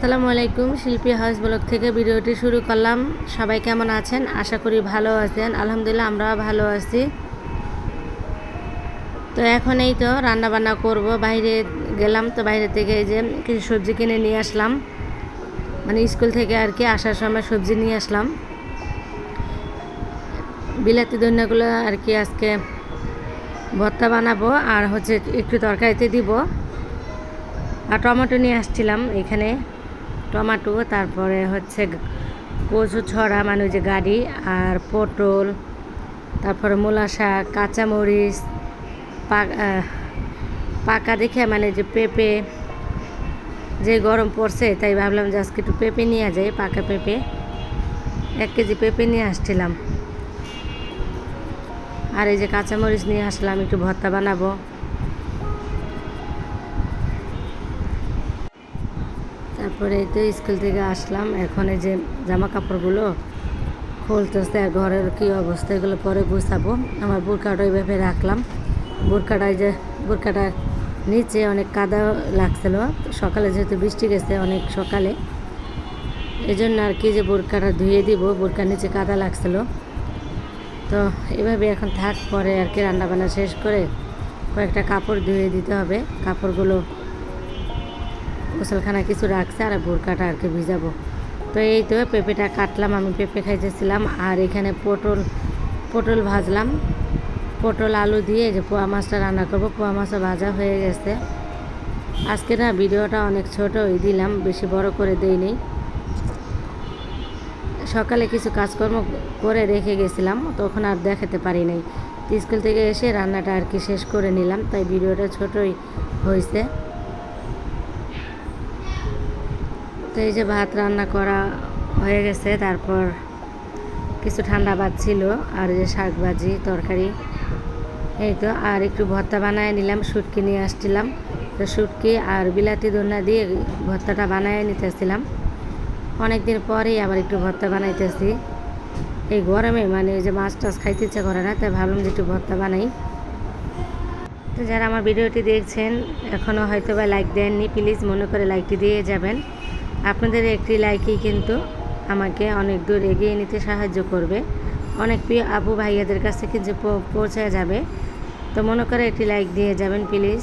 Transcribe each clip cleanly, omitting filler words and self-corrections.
আসসালামু আলাইকুম। শিল্পী হাউস ব্লগ থেকে ভিডিওটি শুরু করলাম। সবাই কেমন আছেন? আশা করি ভালো আছেন। আলহামদুলিল্লাহ আমরাও ভালো আছি। তো এখন এই তো রান্না বান্না করব। বাইরে গেলাম, তো বাইরে থেকে এই যে কিছু সবজি কিনে নিয়ে আসলাম, মানে স্কুল থেকে আর কি আসার সময় সবজি নিয়ে আসলাম। বিলাতি ধনিয়াগুলো আর কি আজকে ভর্তা বানাবো, আর হচ্ছে একটু তরকারিতে দিব। আর টমেটো নিয়ে আসছিলাম এখানে, টমেটো, তারপরে হচ্ছে কচু ছড়া মানে ওই যে গাড়ি, আর পটল, তারপরে মূলা শাক, কাঁচামরিচ, পাকা দেখে মানে যে পেঁপে, যে গরম পড়ছে তাই ভাবলাম যে আজকে একটু পেঁপে নিয়ে যাই। পাকা পেঁপে 1 কেজি পেঁপে নিয়ে আসছিলাম। আর এই যে কাঁচামরিচ নিয়ে আসলাম, একটু ভর্তা বানাবো। তারপরে এই তো স্কুল থেকে আসলাম, এখন এই যে জামা কাপড়গুলো খুলতেছে, আর ঘরের কী অবস্থা এগুলো পরে গুছাবো। আমার বোরকাটা ওইভাবে রাখলাম। বোরকাটার নিচে অনেক কাদা লাগছিল, সকালে যেহেতু বৃষ্টি গেছে অনেক সকালে, এই জন্য আর কি যে বোরকাটা ধুয়ে দিব। বোরকার নিচে কাদা লাগছিল, তো এভাবে এখন থাক, পরে আর কি রান্নাবান্না শেষ করে কয়েকটা কাপড় ধুয়ে দিতে হবে। কাপড়গুলো গোসলখানা কিছু রাখছে, আর বোরকাটা আর কি ভিজাবো। তো এই তো পেঁপেটা কাটলাম, আমি পেঁপে খাইতেছিলাম। আর এখানে পটল ভাজলাম, পটল আলু দিয়ে যে পোয়া মাছটা রান্না করবো। পোয়া মাছও ভাজা হয়ে গেছে। আজকে না ভিডিওটা অনেক ছোটই দিলাম, বেশি বড় করে দেইনি। সকালে কিছু কাজকর্ম করে রেখে গেছিলাম, তখন আর দেখাতে পারি নাই। স্কুল থেকে এসে রান্নাটা আর কি শেষ করে নিলাম, তাই ভিডিওটা ছোটই হয়েছে। তো এই যে ভাত রান্না করা হয়ে গেছে, তারপর কিছু ঠান্ডা ভাত ছিল, আর যে শাক ভাজি তরকারি, এই তো। আর একটু ভর্তা বানায় নিলাম, শুটকি নিয়ে আসছিলাম, তো শুটকি আর বিলাতি ধনিয়া দিয়ে ভর্তাটা বানায় নিতেছিলাম। অনেক দিন পরেই আবার একটু ভর্তা বানাইতেছি। এই গরমে মানে ওই যে মাছ টাছ খাইতে ইচ্ছা করে না, তাই ভাবলাম যে একটু ভর্তা বানাই। তো যারা আমার ভিডিওটি দেখছেন এখনও হয়তো বা লাইক দেননি, প্লিজ মনে করে লাইকটি দিয়ে যাবেন। আপনাদের একটি লাইকই কিন্তু আমাকে অনেক দূর এগিয়ে নিতে সাহায্য করবে, অনেক প্রিয় আপু ভাইয়াদের কাছে কিন্তু পৌঁছে যাবে। তো মনে করে একটি লাইক দিয়ে যাবেন প্লিজ।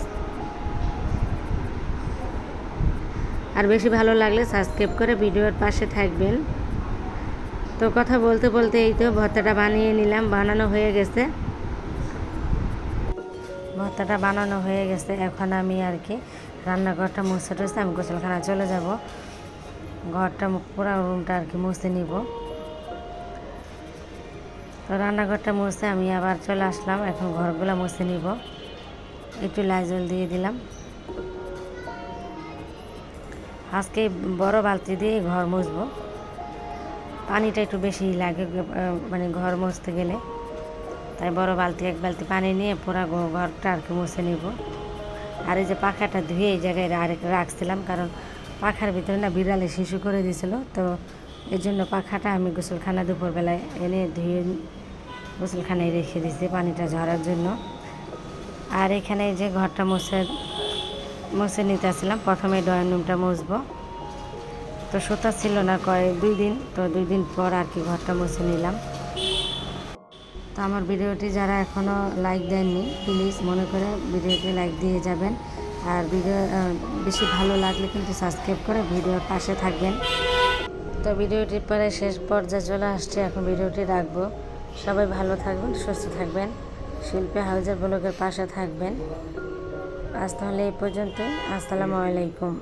আর বেশি ভালো লাগলে সাবস্ক্রাইব করে ভিডিওর পাশে থাকবেন। তো কথা বলতে বলতে এই তো ভর্তাটা বানিয়ে নিলাম, বানানো হয়ে গেছে। ভর্তাটা বানানো হয়ে গেছে, এখন আমি আর কি রান্নাঘরটা মুছে টুছে আমি গোসলখানা চলে যাব। ঘরটা পুরো রুমটা আর কি মুছে নিব। তো রান্নাঘরটা মুছে আমি আবার চলে আসলাম, এখন ঘরগুলো মুছে নিব। একটু লাইজল দিয়ে দিলাম। আজকে বড় বালতি দিয়ে ঘর মুছবো, পানিটা একটু বেশি লাগে মানে ঘর মুছতে গেলে, তাই বড় বালতি 1 বালতি পানি নিয়ে পুরো ঘরটা আর কি মুছে নিব। আর এই যে পাখাটা ধুয়ে এই জায়গায় রাখছিলাম, কারণ পাখার ভিতরে না বিড়ালে শিশু করে দিয়েছিল, তো এই জন্য পাখাটা আমি গোসলখানা দুপুরবেলায় এনে ধুয়ে গোসলখানায় রেখে দিয়েছি পানিটা ঝরার জন্য। আর এখানে এই যে ঘরটা মুছে নিতে আসছিলাম, প্রথমে ড্রয়িং রুমটা মুছবো। তো সুতা ছিল না 2 দিন, তো 2 দিন পর আর কি ঘরটা মুছে নিলাম। তো আমার ভিডিওটি যারা এখনও লাইক দেননি প্লিজ মনে করে ভিডিওটি লাইক দিয়ে যাবেন। আর ভিডিও বেশি ভালো লাগলে কিন্তু সাবস্ক্রাইব করে ভিডিওর পাশে থাকবেন। তো ভিডিওটি পরে শেষ পর্যায়ে চলে আসছে, এখন ভিডিওটি রাখবো। সবাই ভালো থাকবেন, সুস্থ থাকবেন, শিল্পী হাউজের ব্লগের পাশে থাকবেন। আজ তাহলে এই পর্যন্ত। আসসালামু আলাইকুম।